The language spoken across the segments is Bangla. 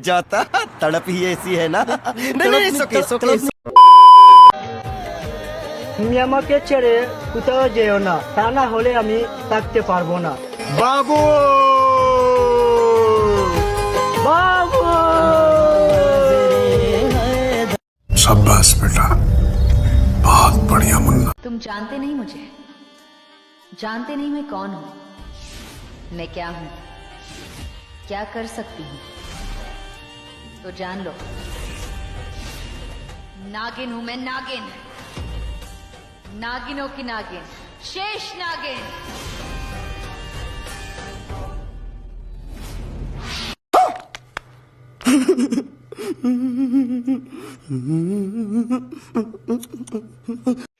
जाता तड़प ही ऐसी है ना नहीं नहीं सोके सोके তুমি আমাকে ছেড়ে কোথাও যেও না, তা না হলে আমি থাকতে পারবো না। বাবু বাবু शाबाश बेटा, बहुत बढ़िया मुन्ना। तुम जानते नहीं मुझे, जानते नहीं मैं कौन हूं, मैं क्या हूं, क्या कर सकती हूं, तो जान लो। नागिन हूं मैं, नागिन, नागिनों की नागिन, शेष नागिन।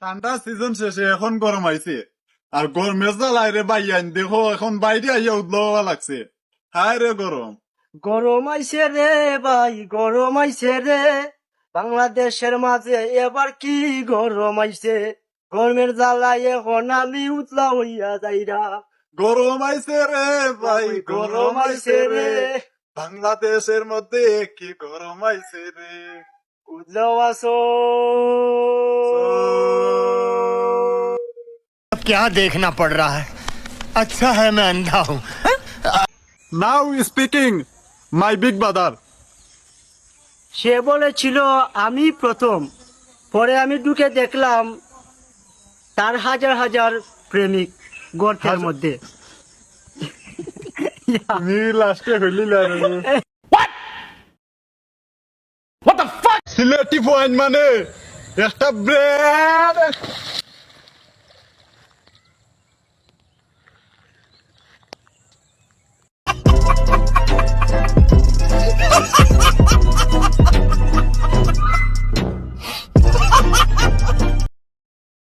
ঠান্ডা সিজন শেষে এখন গরম আইছে আর গরমের জ্বালায় রে বাইয়ান দেখো এখন বাইরে আইয়া উদলওয়া লাগছে। হায় রে গরম। গরম আইছে রে ভাই, গরম আইছে রে, বাংলাদেশের মাঝে এবার কি গরম আইছে, গরমের জ্বালায় এখন আমি উতলা হইয়া যাইরা। গরম আইছে রে ভাই, গরম আইছে রে, বাংলাদেশের মধ্যে কি গরম আইছে রে। উতলাও আসো। अब क्या देखना पड़ रहा है अच्छा है मैं अंधा हूँ নাও স্পিকিং মাই বিগ ব্রাদার। সে বলেছিল আমি প্রথম, পরে আমি ঢুকে দেখলাম তার হাজার হাজার প্রেমিক গর্তের মধ্যে। তুমি লাস্টে হইলি না রে। সিলেটি পয়েন্ট মানে একটা ব্রেড